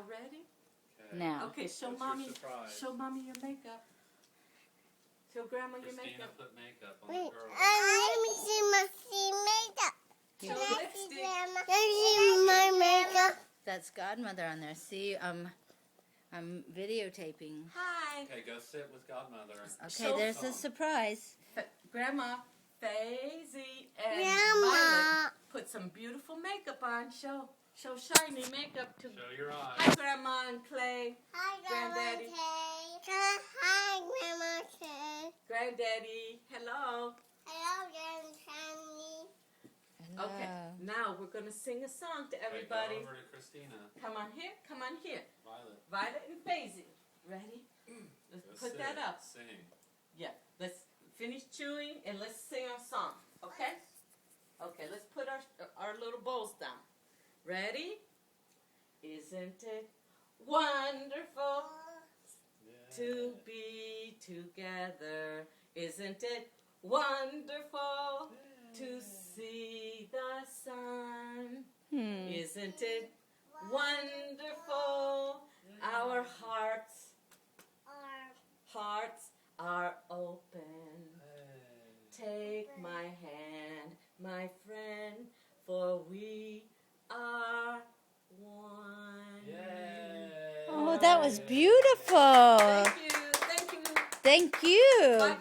Y'all ready? Now. Okay, show What's your mommy. surprise? Show mommy your makeup. Show grandma your Christina makeup. put makeup on Wait, the girl. let me see my makeup. Show Let me lipstick. see my makeup. That's Godmother on there. See, I'm videotaping. Hi. Okay, go sit with Godmother. Okay, Show there's a song. surprise. Grandma, Faisy, and Grandma. Violet put some beautiful makeup on. Show shiny makeup to. Show your eyes. Hi, Grandma and Clay. Hi, Grandma Granddaddy. Kay. Hi, Grandma Kay. Granddaddy. Hello. Hello, Grandma. Okay. Now we're gonna sing a song to everybody. Okay, go over to Christina. Come on here. Come on here. Violet. Violet and Faisy. Ready? Let's Go put sit. that up. Sing. Yeah. Let's finish chewing and let's sing our song. Okay? Okay. Let's put our little bowls down. Ready? Isn't it wonderful to be together? Isn't it wonderful to see the sun? Isn't it wonderful? Our hearts are open. Take my hand, my friend, for we are one. Yay! Oh, that was beautiful. Thank you. Thank you. Thank you. Bye,